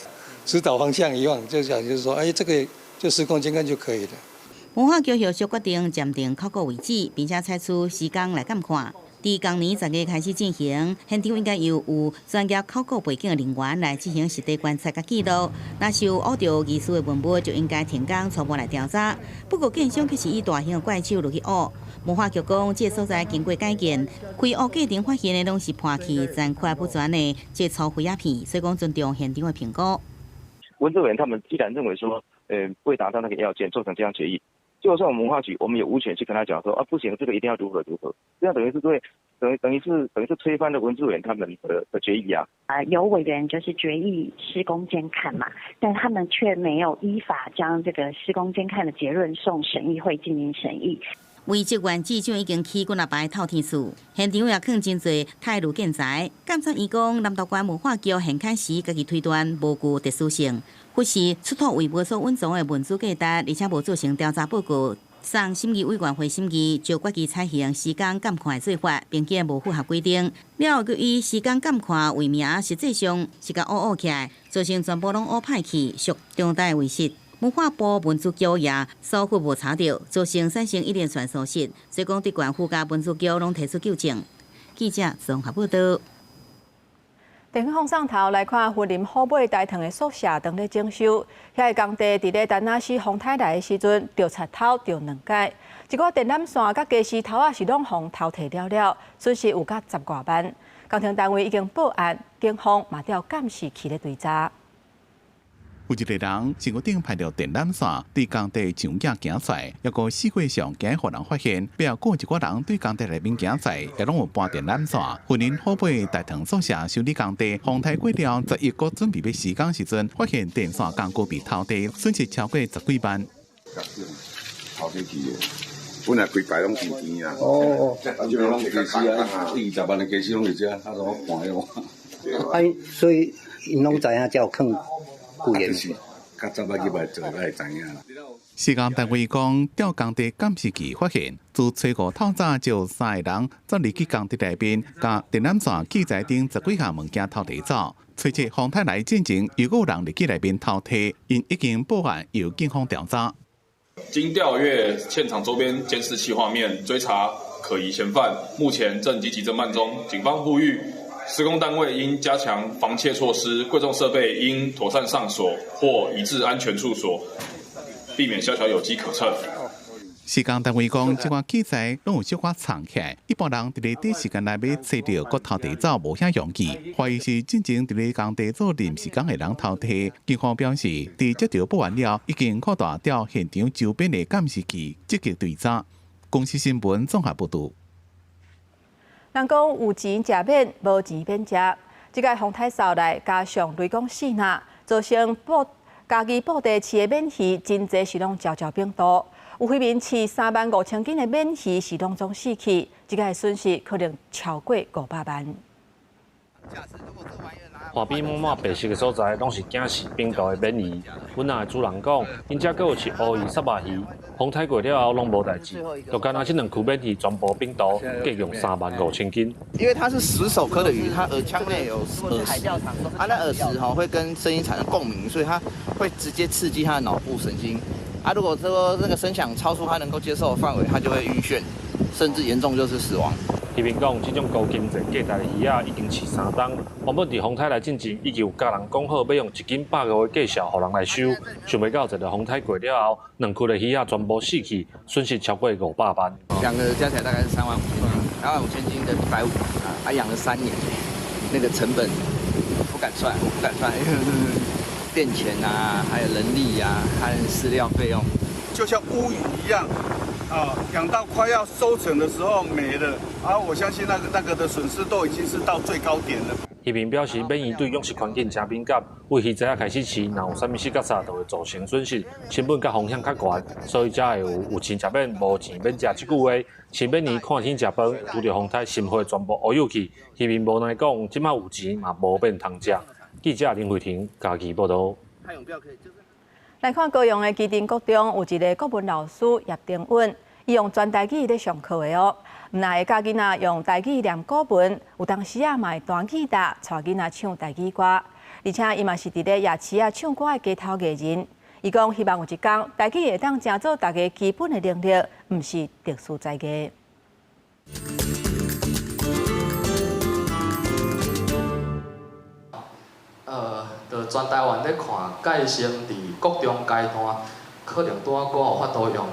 指导方向一样，就是说，哎，这个就施工监看就可以了。文化局后续决定暂停考古遗址，并且采取施工来监看。伫今年10月开始进行，现场应该由有专业考古背景的人员来进行实地观察甲记录。若是有挖到遗失的文物，就应该停工初步来调查。不过建商却是以大型的怪手落去挖。文化局讲，这个所在经过改建，开挖过程发现的拢是破弃、残缺不全的这粗灰鸦片，所以讲尊重现场的评估。文字委员他们既然认为说，未达到那个要件，做成这样决议。就算我们文化局，我们有无权去跟他讲说啊，不行，这个一定要如何，这样等于是推翻了文字委员他们的决议啊。有委员就是决议施工监看嘛，但他们却没有依法将这个施工监看的结论送审议会进行审议。为职员至今已经起几啊摆透天厝，现场也放真侪太路建材。监察院讲，南投县文化局现开始家己推断无具特殊性，忽视出土为无所稳藏的文字价值，而且无做成调查报告，送审议委员会审议，就决议采行施工监看的做法，并且无符合规定。了后，以施工监看为名，实际上是甲挖起来，造成全部拢挖歹去，属重大违失。文化部文字局也疏忽无查到，造成产生一连串疏失，所以讲对县府甲文字局拢提出纠正。记者综合报道。电风上头来看，云林虎尾大塘的宿舍当咧整修，遐个工地伫咧丹那市风台来的时阵，着插头着2解，一个电缆线甲加时头啊是拢互偷摕了，损失有甲10多万。工程单位已经报案，警方嘛调监视器咧追查。有一个人身躯顶拍着电缆线，伫工地上野行出来，抑个四界上惊互人发现，背后还有一个人对工地内面行出来，也拢有搬电缆线。云林虎尾大塘宿舍修理工地，风台过了11个准备要施工时阵，发现电线钢骨被偷摕，损失超过10几万。偷摕去的，本来规排拢钱钱啊。就拢加时啊，20万的加时拢伫遮，他怎么搬的？所以因拢知影才有坑。是，较早捌去买做，才会知影啦。施工单位讲，调工地监视器发现，自初5透早就有3个人走入去工地内面，将电缆线、器材等10几项物件偷摕走。初7风台来进前，又有人入去内面偷摕，因已经报案，由警方调查。经调阅现场周边监视器画面，追查可疑嫌犯，目前正积极侦办中。警方呼吁施工单位应加强防窃措施，贵重设备应妥善上锁或移至安全处所，避免宵小有机可乘。施工单位讲，这款器材拢有小可藏起来，一般人伫咧短时间内要找到骨头地走无遐容易，怀疑是进前伫咧工地做临时工的人偷摕。警方表示，伫接到报案了，已经扩大调现场周边的监视器，积极追查。公司新闻综合报道。人讲有钱食免，无钱免食。这个风台扫来，加上雷公四那，造成家己布袋市的免鱼真侪是拢悄悄冰冻。有渔民饲35000斤的免鱼是拢总死去，这个损失可能超过500万。岸边满满白色的所在，拢是警示冰冻的免鱼。阮那的主人讲，因遮阁有饲乌鱼、沙巴鱼，风台过了后拢无代志，就干那这两区免鱼全部冰冻，计用35000斤。因为它是石手科的鱼，它耳腔内有耳石，那耳石会跟声音产生共鸣，所以它会直接刺激它的脑部神经。如果说那个声响超出它能够接受的范围，它就会晕眩，甚至严重就是死亡。渔民讲，这种高金质价值的鱼仔已经饲3冬，原本伫风台来进前，已经有家人讲好要用1斤100个的价格，互人来收。想袂到一个风台过了后，两区的鱼仔全部死去，损失超过500万。两个加起来大概是35000斤，35000斤的150，养了3年，那个成本不敢算，电钱啊，还有人力啊，还有饲料费用，就像乌鱼一样，养到快要收成的时候没了，我相信那个的损失都已经是到最高点了。渔民表示，免鱼对养殖环境真敏感，为鱼仔开始饲，若有啥物死角煞，就会造成损失，成本甲风险较悬，所以才会有钱食免，无钱免食这句话。饲免鱼看天食饭，拄着风台，心花全部乌有去。渔民无奈讲，即马有钱嘛无变通食。记者林慧婷家己报道。来看高雄的基丁国中有一个国文老师叶定允，伊用全台语咧上课的哦。毋但会教囡仔用台语念古文，有当时啊嘛会弹吉他，带囡仔唱台语歌。而且伊嘛是伫咧夜市啊唱歌的街头艺人。伊讲希望有一天台语会当成做大家基本的能力，毋是特殊才艺。就全台湾咧看，介生伫国中阶段，可能拄啊有法度用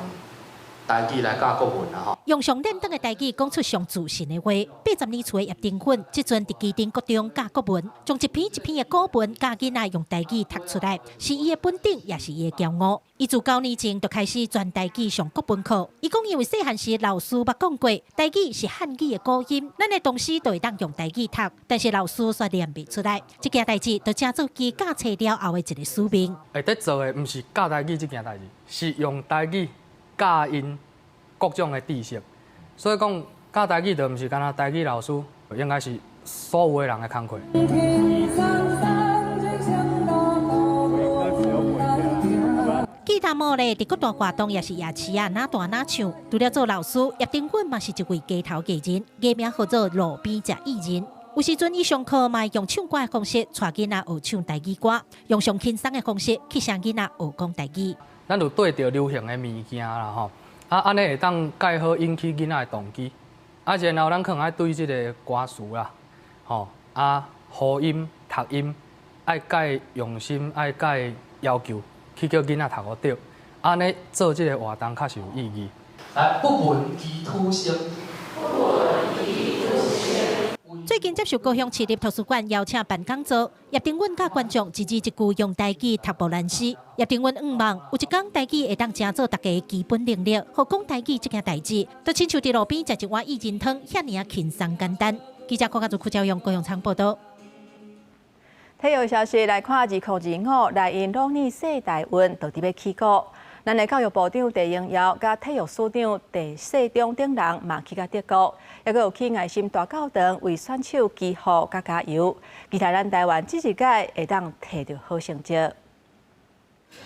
台语来教国文啦吼。用上认真的台语讲出上自信的话。80年厝的叶定允，即阵伫基丁国中教国文，将一篇一篇的古文教囡仔用台语读出来，是伊的本领，也是伊的骄傲。伊自9年前就开始全台语上国文课。伊讲，因为细汉时老师捌讲过，台语是汉语的古音，咱的同时都会当用台语读，但是老师却念不出来。这件代志，就成做伊教册了后的一个使命。会得做的，毋是教台语这件代志，是用台语教因各种的知识。所以讲，教台语就毋是干那台语老师，应该是所有的人的工课。吉他舞咧，伫各大活动也是夜市啊，哪弹哪唱。除了做老师，叶定允嘛是一位街头艺人，艺名叫做路边食艺人。有时阵伊上课嘛用唱歌的方式，带囡仔学唱台语歌，用上轻松的方式去向囡仔学讲台语。咱就对着流行的物件啦吼，安尼会当介好引起囡仔的动机。然后咱可能爱对这个歌词啦，和音、读音，爱介用心，爱介要求。去叫囡仔读好对，安尼做这个活动较是有意义。来，不闻其土声。最近接受高雄市立图书馆邀请办讲座，叶定允甲观众一字一句用台语读无难诗。叶定允希望有一天台语会当成做大家基本能力，互讲台语这件代志，就亲像伫路边食一碗薏仁汤，遐尔轻松简单。记者郭家祖、赵阳高雄场报道。体育消息来看，2025来因农历世大运就伫要起鼓。咱的教育部长陈英尧甲体育署长陈世忠等人嘛去甲德国，也阁有去爱心大教堂为选手祈福甲加油，期待咱台湾这一届会当摕到好成绩。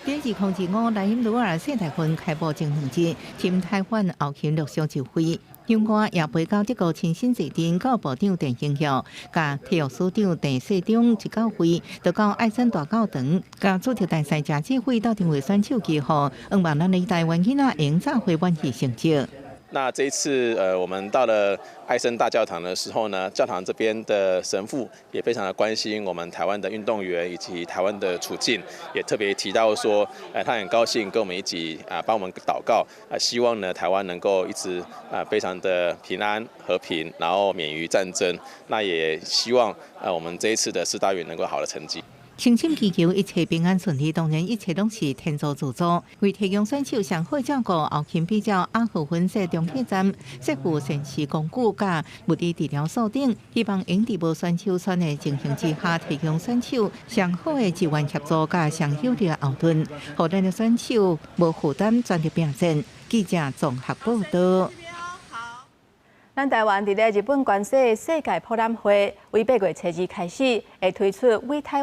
2025来因鲁尔世大运开幕前2日，team台湾后勤陆续就位。另外，也陪到德国亲信坐镇到部长陈兴孝，甲体育署长陈世忠一到会，就到爱森大教堂，甲主席大赛车指挥到定位选手记号，希望咱的台湾囡仔赢早回满意成绩。那这一次，我们到了爱森大教堂的时候呢，教堂这边的神父也非常的关心我们台湾的运动员以及台湾的处境，也特别提到说，他很高兴跟我们一起帮我们祷告，希望呢台湾能够一直非常的平安和平，然后免于战争。那也希望我们这一次的世大运能够好的成绩。诚心祈求一切平安顺利，当然一切拢是天助自助。为提供选手上好照顾，后勤比较阿号分析中继站设附现时工具甲物理治疗所等，希望用伫无选手选的情形之下，提供选手上好的资源协助甲上有力的后盾，互咱的选手无负担全力拼战。记者综合报道。咱台湾伫咧日本关西世界博览会，为8月初2开始，会推出为台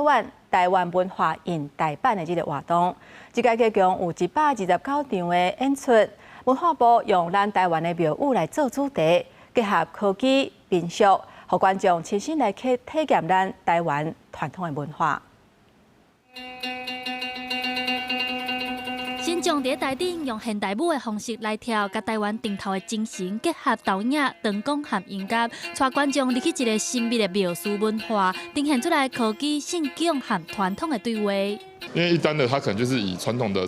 湾文化印台版的这个活动。这届计共有129场的演出，文化部用咱台湾的庙宇来做主题，结合科技、民俗，互观众亲身来去体验咱台湾传统的文化。新疆伫台顶用现代舞的方式来跳，甲台湾顶头的精神结合导演、灯光和音乐，带观众入去一个神秘的庙寺文化，呈现出来科技、信仰和传统的对话。因为一般的他可能就是以传统的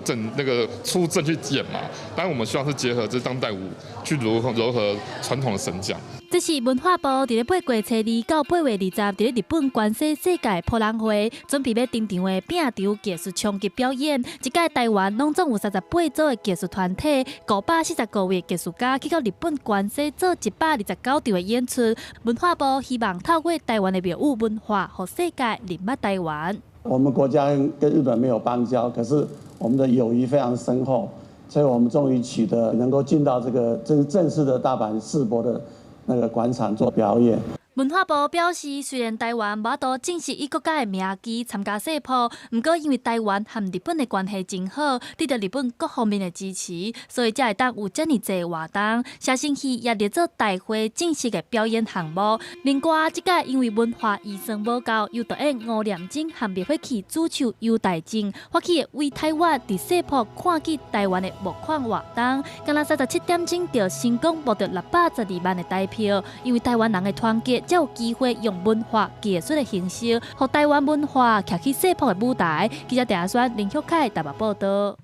出阵去演嘛，当然我们希望是结合这当代舞去柔合传统的神将。这是文化部伫咧8月初2到8月20伫咧日本关西世界博览会，准备要登场的拼场技术冲击表演。一届台湾拢总有38组的技术团体，540位技术家去到日本关西做129场的演出。文化部希望透过台湾的庙宇文化，让世界认识台湾。我们国家跟日本没有邦交，可是我们的友谊非常深厚，所以我们终于取得能够进到这个正式的大阪世博的那个广场做表演。文化部表示，虽然台湾无法度正式以国家的名义参加世博，不过因为台湾和日本的关系真好，得到日本各方面的支持，所以才会当有这么多活动。下星期也列做大会正式的表演项目。另外，这届因为文化预算不够，由导演吴念真和灭火器主唱尤大正发起的为台湾伫世博看见台湾的募款活动，今仔37点钟就成功募得612万的台票，因为台湾人的团结。才有机会用文化技术的形式，让台湾文化徛起世博的舞台。记者陈选林秀凯台北报道。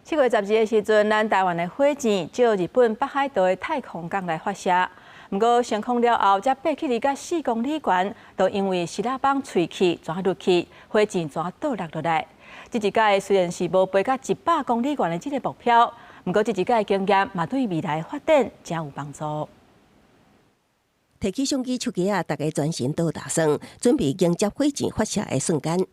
7月12日的时阵，咱台湾的火箭照日本北海道的太空港来发射，不过升空了后，才爬起离甲4公里远，都因为石拉棒吹气转落去，火箭转倒落落来。这一届虽然是无爬到100公里远的这个目标，不过这一届经验嘛对未来发展真有帮助。提起相机手机大家专心倒打算，准备迎接火箭发射的瞬间。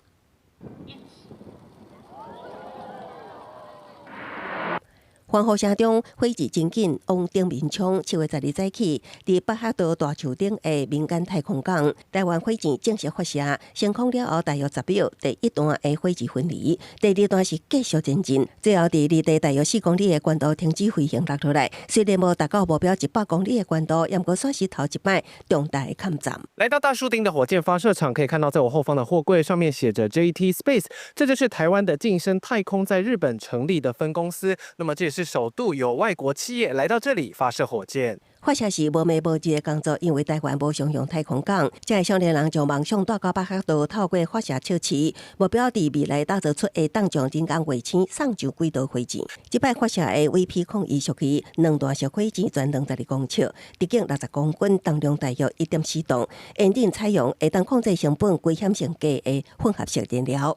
欢呼声中，火箭真紧往顶面冲。7月12日早起，伫北海道大树顶的民间太空港，台湾火箭正式发射。升空了后，大约10秒，第一段的火箭分离，第二段是继续前进，最后伫离地大约4公里的高度停止飞行落来。虽然无达到目标100公里的高度，也不过算是头一摆重大的抗战。来到大树顶的火箭发射场，可以看到在我后方的货柜上面写着 JT Space， 这就是台湾的晋升太空在日本成立的分公司。那么这也是首度有外国企业来到这里发射火箭。发射时无暝无日的工作，因为台湾无商用太空港，这少年人将梦想带到北海道，透过发射测试，目标伫未来打造出会当将人工卫星送上轨道火箭。这摆发射的 VP-01属于2段式火箭，全212公尺，直径60公分，重量大约 1.4 吨，原定采用会当控制成本、危险性低的混合式燃料。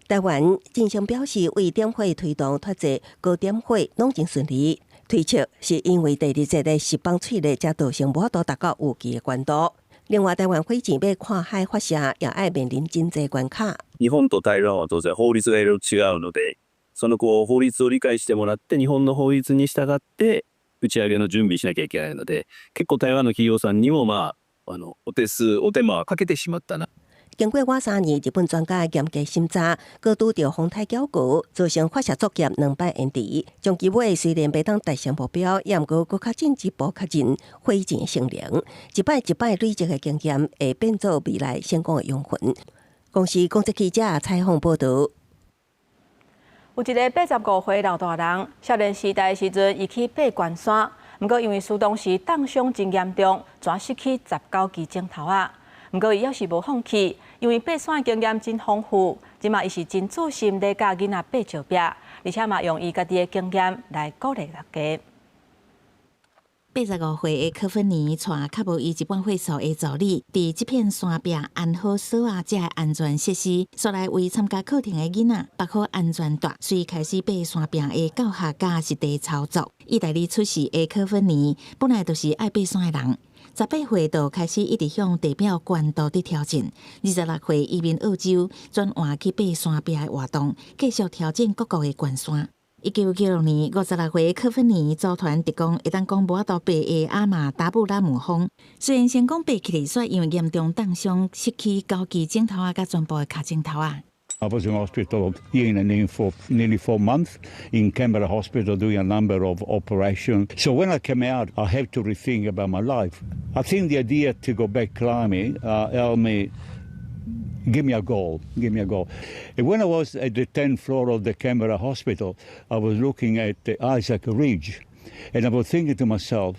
台湾进行表示，为点火推动脱节高点火拢真顺利。推测是因为第二节的石棒脆裂，才造成无法度达到预期的高度。另外，台湾火箭要看海发射，也要面臨真濟關卡。日本と台湾は当然法律がいろいろ違うので、その法律を理解してもらって、日本の法律に従って打ち上げの準備しなきゃいけないので、結構台湾の企業さんにもお手間はかけてしまったな。经过我3年日本专家严格审查，高拄着风台搅局，造成发射作业2摆延迟。中期尾虽然袂当达成目标，也毋过搁较进一步确认火箭性能，一摆累积的经验会变做未来成功的养分。公司公职记者采访报道。有一个85岁老大人，少年时代时阵伊去爬关山，不过因为输当时冻伤真严重，全失去19支指头啊。不过伊还是无放弃，因为爬山经验真丰富，即马伊是真注心咧教囡仔爬石壁，而且嘛用伊家己的经验来鼓励大家。85岁的柯芬妮带较无伊一半岁数的助理，伫这片山壁安好锁啊这安全设施，所来为参加课程的囡仔绑好安全带，随开始爬山壁的教学加实地操作。意大利出世的柯芬妮本来就是爱爬山的人，18岁就开始一直向地表悬度伫挑战，26岁移民澳洲，转换去爬山壁的活动，继续挑战各国的悬山。1996年，56岁的柯芬妮组团特工会当讲无法度爬的阿玛达布拉姆峰，虽然成功爬起来，却因为严重冻伤，失去9支指头啊，甲全部的脚指头啊。I was in hospital here in England for nearly 4 months in Canberra Hospital doing a number of operations. So when I came out, I had to rethink about my life. I think the idea to go back climbing helped me. Give me a goal. And when I was at the 10th floor of the Canberra Hospital, I was looking at the Isaac Ridge, and I was thinking to myself,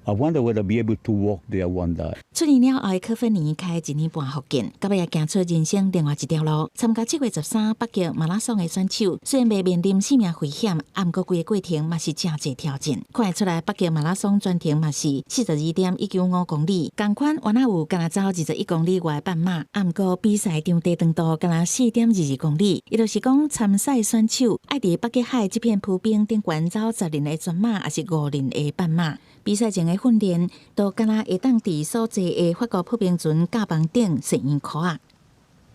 I wonder whether I'll be able to walk there one day. 出年了后，柯芬妮开1年半福建，到尾也行出人生另外一条路。参加7月13北极马拉松的选手，虽然未面临生命危险，不过规个过程嘛是真侪挑战。看得出来，北极马拉松全程嘛是42.195公里，同款原来有敢若走21公里外的半马，不过比赛场地长度敢若4.22公里。也就是讲，参赛选手爱伫北极海这片浮冰顶悬走10人的全马，还是5人的半马。比赛前的训练，都敢若会当伫所在的法国普冰船甲房顶适应课啊。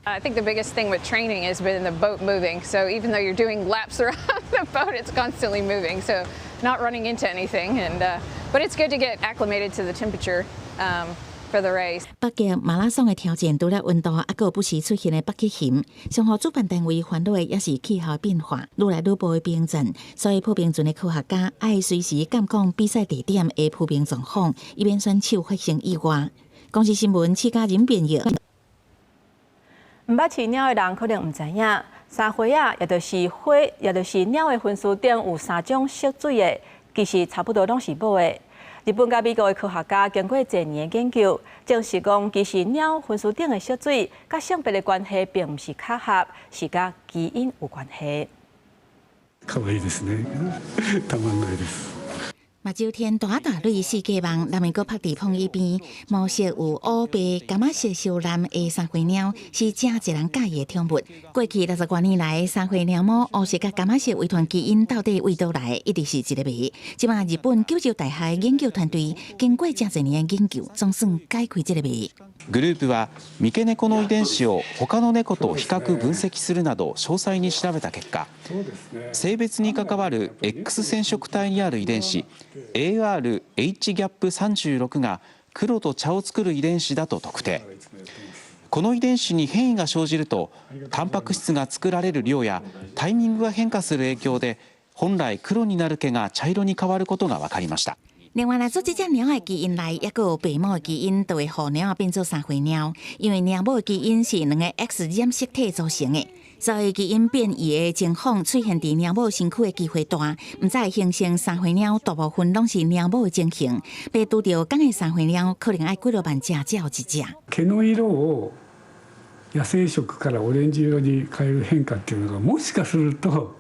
I think the biggest thing with training has been the boat moving. So even though you're doing laps around the boat, it's constantly moving. So not running into anything, but it's good to get acclimated to the temperature. For the race. 北极马拉松的挑战除了温度，还有不时出现的北极熊，上互主办单位烦恼的也是气候变化，愈来愈薄的冰层，所以普冰船的科学家爱随时监控比赛地点的普冰状况，以免选手发生意外。公司新闻7家人编译。唔捌饲鸟的人可能唔知影，三花啊，也就是鸟的分数顶有3种色水的，其实差不多拢是母的。日本甲美国的科学家经过1年的研究，证实讲其实鸟分数顶的色水，甲性别的关系并唔是巧合，是甲基因有关系。可愛いですね。たまんないです。目睭天大蕊世界望，南美国拍地碰一边，毛色有乌白、橄榄色小蓝的三花鸟是真侪人介意的宠物。过去60多年来，三花鸟毛乌色甲橄榄色遗传基因到底为倒来，一直是一个谜。即马日本九州大学研究团隊經過真侪年的研究，總算解開這個謎。グループは三毛猫の遺伝子を他の猫と比較分析するなど詳細に調べた結果、性別に関わる X 染色体にある遺伝子 ARH-GAP36 が黒と茶を作る遺伝子だと特定。この遺伝子に変異が生じると、タンパク質が作られる量やタイミングが変化する影響で、本来黒になる毛が茶色に変わることが分かりました。另外来做这只鸟的基因内，也佫有白母的基因，就会互鸟变做三花鸟。因为鸟母的基因是2个 X 染色体组成的，所以基因变异的情况出现伫鸟母身躯的机会大。唔再形成三花鸟，大部分拢是鸟母的情形。被拄到讲的三花鸟，可能要几落万只才有一只。毛の色を野生色からオレンジ色に変える変化っていうのがもしかすると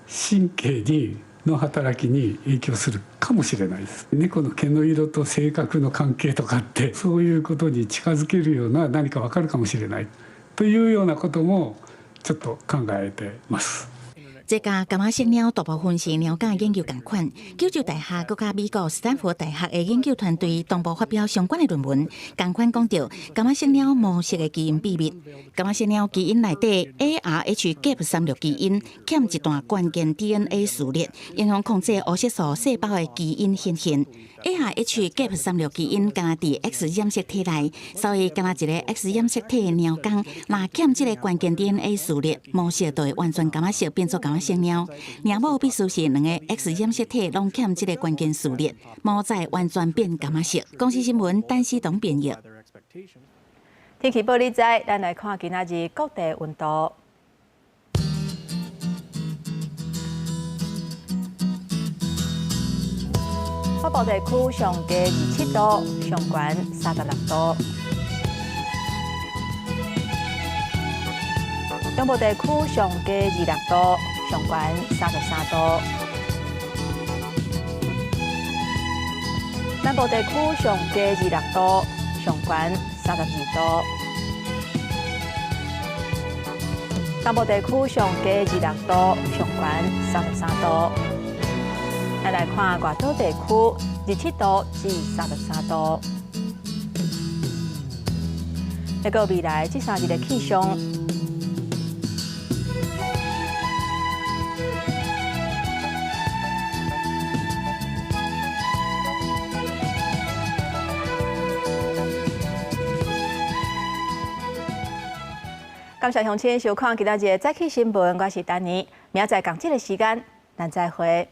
神経の働きに影響するかもしれないです。猫の毛の色と性格の関係とかってそういうことに近づけるような何か分かるかもしれないというようなこともちょっと考えてます。这甲柑仔色鸟大部分是鸟感研究共款。九州大学佮美国斯坦福大学的研究团队同步发表相关的论文，共款讲到柑仔色鸟模式的基因秘密。柑仔色鸟基因内底 ARH-GAP36基因欠一段关键 DNA 序列，影响控制黑色素细胞的基因显现。ARH-GAP36基因敢若伫 X 染色体内，所以敢若一个 X 染色体的鸟工，若欠这个关键 DNA 序列，模式就会完全柑仔色变做柑仔色鸟。鸟母必须是两个 X 染色体拢欠这个关键序列，毛才完全变柑仔色。公司新闻陈思彤编译。天气报你知，咱来看今仔日各地温度。北部地区上低27度，上悬36度；中部地区上低26度，上悬33度；南部地区上低26度，上悬32度；东部地区上低26度，上悬33度。咱来看外岛地区27度至33度。那个未来这3日的气象。感谢乡亲收看今仔日的早起新闻，我是丹尼，明仔载同这个时间，咱再会。